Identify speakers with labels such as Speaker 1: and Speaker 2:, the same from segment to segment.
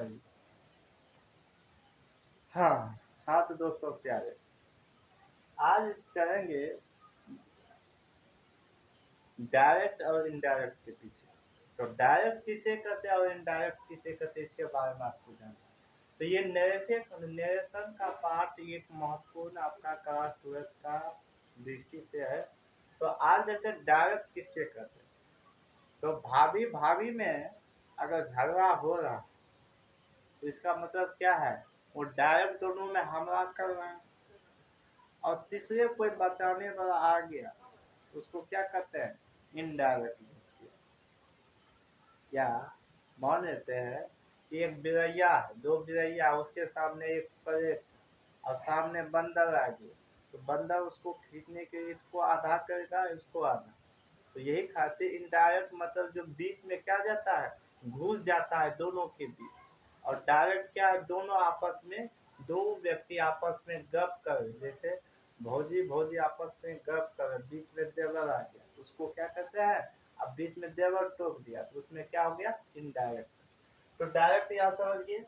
Speaker 1: करिए। हाँ तो दोस्तों प्यारे, आज चलेंगे डायरेक्ट और इनडायरेक्ट के पीछे। तो डायरेक्ट किसे कहते हैं और इनडायरेक्ट किसे कहते हैं, इसके बारे में आपको जानना है। तो ये नरेशन का पार्ट एक महत्वपूर्ण आपका क्लास 12 का दृष्टि से है। तो आज जैसे डायरेक्ट किससे कहते हैं, तो भाभी भाभी में अगर झगड़ा हो रहा तो इसका मतलब क्या है, वो डायरेक्ट दोनों में हमला कर रहे हैं और तीसरे कोई बचाने वाला आ गया उसको क्या कहते हैं, इनडायरेक्ट। या मान लेते हैं कि एक बिरैया है, दो बिरैया, उसके सामने एक परेट और सामने बंदर आ गया, तो बंदर उसको खींचने के लिए इसको आधा करेगा, इसको आधा। तो यही खातिर इनडायरेक्ट मतलब जो बीच में क्या जाता है, घुस जाता है दोनों के बीच। और डायरेक्ट क्या है, दोनों आपस में, दो व्यक्ति आपस में गप कर, जैसे भौजी भौजी आपस में गप कर, बीच में देवर आ गया, उसको क्या कहते हैं, अब बीच में देवर टोक दिया तो उसमें क्या हो गया, इनडायरेक्ट। तो डायरेक्ट यहाँ समझिए।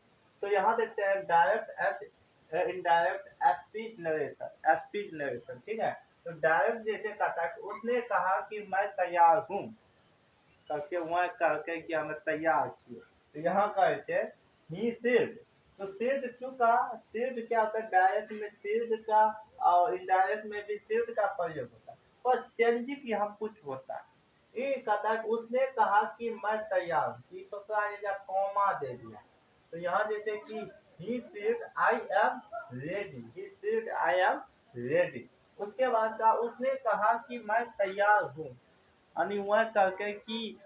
Speaker 1: तो यहाँ देखते हैं direct indirect speech narration, speech narration, ठीक है। तो डायरेक्ट जैसे कहा कि उसने कहा कि मैं तैयार हूँ करके, वह करके कि हमें तैयार किए, तो यहाँ कहते ही सेड। तो सेड क्यों कहा, सेड क्या होता है, डायरेक्ट में सेड का और इनडायरेक्ट में भी सेड का प्रयोग होता है, पर चेंजिंग यहाँ कुछ होता है। ये कहता है उसने कहा कि मैं तैयार हूँ, कॉमा दे दिया। तो यहाँ जैसे कि he said I am ready, he said I am ready। उसके बाद का उसने कहा कि मैं तैयार हूँ, यानी वह करके कि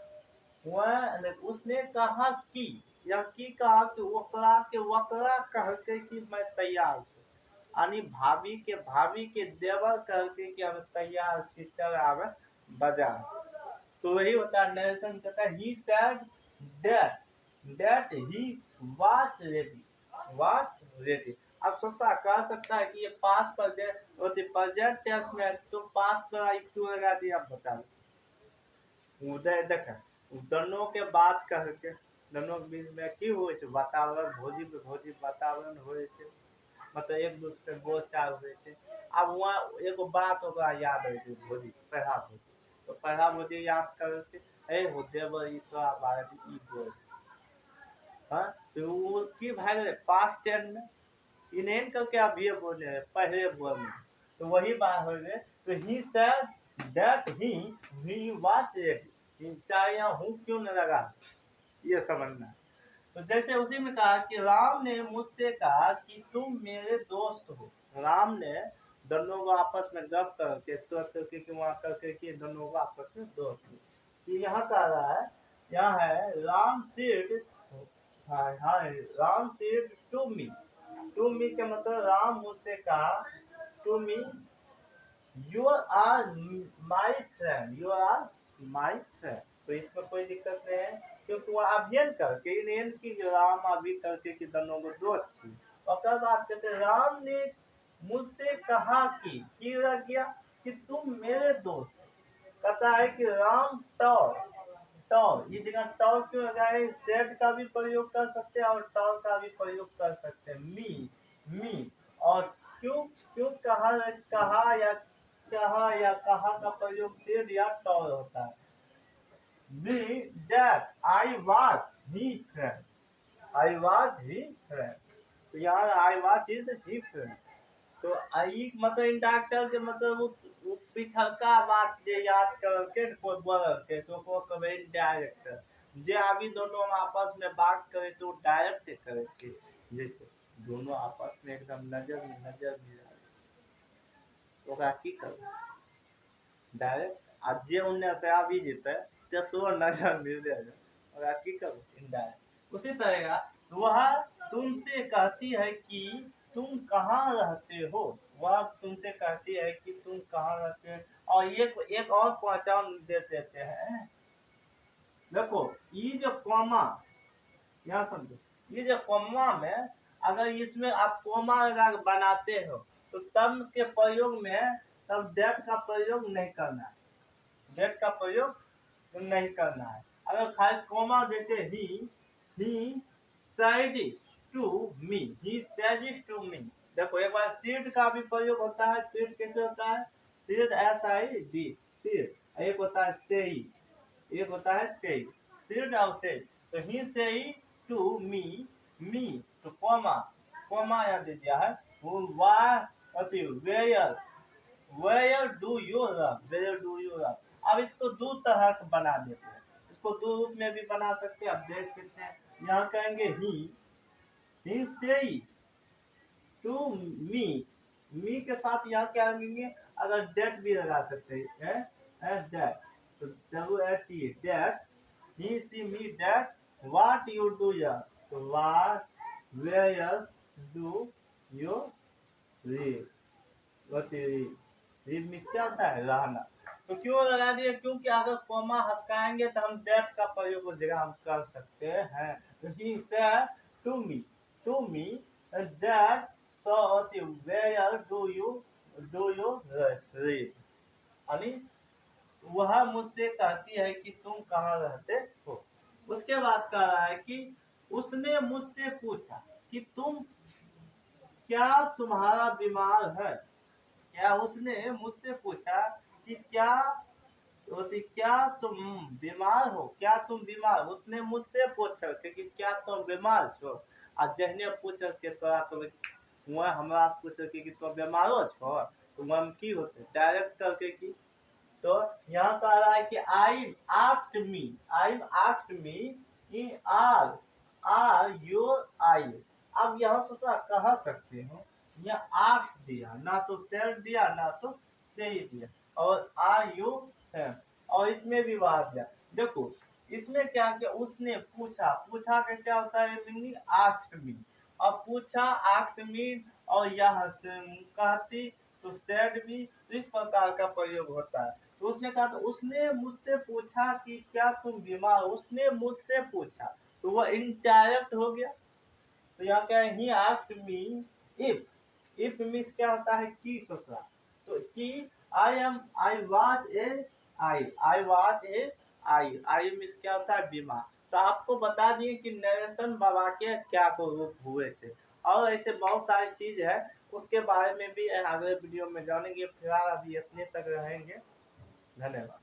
Speaker 1: वह, उसने कहा कि, या की कहा कि वकरा कहके कि मैं तैयार हूँ, यानी भाभी के देवर कहके कि हम तैयार सिस्टर आवे बाजार। तो वही होता है नरेशन, कहता है he said that he was ready। अब सोचा कह सकता है कि ये पास प्रेजेंट टेंस में, तो पास का क्यों लगा दिया, आप बता दो। उदय देख दोनों के बात कह के, दोनों के बीच में की हुए थे वातावरण, भोजी वातावरण हुए थे, मतलब एक दूसरे बोलचाल हुए थे। अब वहाँ एगो बात ओकरा याद है भोजी, पहला भोजी, तो पहला भोजी याद करके ए हो देवर ई तोरा बारे में ई बोल। हाँ तो वो की भाई पास्ट टेंस में इन्हें करके आप ये बोले हैं, पहले बोलने, तो वही बात हो गई। तो he said that he was ready, चाहे यहाँ हूँ क्यों न लगा, ये समझना। तो जैसे उसी में कहा कि राम ने मुझसे कहा कि तुम मेरे दोस्त हो, राम ने दोनों को आपस में गप करके करके वहां करके कि दोनों को आपस में दोस्त हो। कि यहाँ कह रहा है, यहाँ है राम सेड, हाँ राम सेड टू मी के मतलब राम मुझसे कहा, to me you are my friend, you are my friend. तो इसमें कोई दिक्कत नहीं है, क्योंकि वो अभियन करके इन्हें की जो राम अभी करके कि दोनों को दोस्त थी। और कल बात करते राम ने मुझसे कहा कि रह गया कि तुम मेरे दोस्त। कहता है कि राम टॉर, ये जगह टॉर क्यों लगाए, सेड का भी प्रयोग कर सकते हैं और टॉर का भी प्रयोग कर सकते हैं, मी। और क्यों क्यों कहा या कहा का प्रयोग सेड या टॉर होता है। that I was his friend, I was his friend। तो यहाँ I was his friend। तो आई मतलब इंडक्टर के मतलब वो पिछलका बात जे याद करके कोई बोल के तो को कहे डायरेक्ट, जे अभी दोनों आपस में बात करे तो डायरेक्ट करे के, जैसे दोनों आपस में एकदम नजर मिला तो का की कर डायरेक्ट, आज जे उन्ने से अभी जीते तेसरो नजर मिल जाएगा और की कर इनडायरेक्ट। उसी तरह का वह तुमसे कहती है कि तुम कहाँ रहते हो, वह तुमसे कहती है कि तुम कहाँ रहते हो। और एक और पहचान दे देते हैं, देखो ये जो कॉमा, यहाँ समझो, ये जो कॉमा में अगर इसमें आप कॉमा अगर बनाते हो तो तब के प्रयोग में तब डेट का प्रयोग नहीं करना है, डेट का प्रयोग नहीं करना है। अगर खाली कॉमा जैसे ही said to me, he said to me। देखो एक बार said का भी प्रयोग होता है। said कैसे होता है? said SID, said। एक होता है say, एक होता है say, said और say। तो he said to me, me तो कॉमा यहाँ दे दिया है। where do you run, where do you run। अब इसको दो तरह का बना देते हैं। इसको दो रूप में भी बना सकते हैं। अब देख सकते हैं, यहाँ कहेंगे he say to me के साथ यहाँ क्या कहेंगे? अगर that भी लगा सकते हैं, that तो WAT, that he see me that what you do यार, तो what where do you live, what live में क्या होता है? रहना। तो क्यों लगा दिए? क्योंकि अगर कॉमा हंसकाएंगे तो हम that का प्रयोग उस जगह हम कर सकते हैं। तो he said to me that so where do you live, यानी वह मुझसे कहती है कि तुम कहाँ रहते हो। उसके बाद कह रहा है कि उसने मुझसे पूछा कि क्या तुम्हारा बीमार है। क्या उसने मुझसे पूछा कि क्या तुम बीमार हो, क्या तुम बीमार। उसने मुझसे पूछा कि क्या तुम बीमार छो। आ जहने पूछ के तोरा तो वह हमरा पूछ के कि तुम बीमारो छो, तो हम की होते डायरेक्ट करके की। तो यहाँ कह रहा है कि I asked me are your eye. अब यहाँ सोचा कह सकते हो, यहाँ आस्क दिया, ना तो सेड दिया ना तो से ही दिया, और आर यू है, और इसमें भी बात दिया। देखो इसमें क्या किया, उसने पूछा का क्या होता है मीनिंग? Asked me. अब पूछा आस्क्ड मी, और यह कहती तो सेड भी, इस प्रकार का प्रयोग होता है। तो उसने कहा तो उसने मुझसे पूछा कि क्या तुम बीमार। उसने मुझसे पूछा तो वह इनडायरेक्ट हो गया। तो यहाँ क्या है? He asked me if means क्या होता है? की सोचना। तो कि आई वाज आई मीन्स क्या होता है? बीमार। तो आपको बता दिए कि नरेशन बाबा के क्या को रूप हुए थे, और ऐसे बहुत सारी चीज है, उसके बारे में भी अगले वीडियो में जानेंगे। फिलहाल अभी इतने तक रहेंगे। धन्यवाद।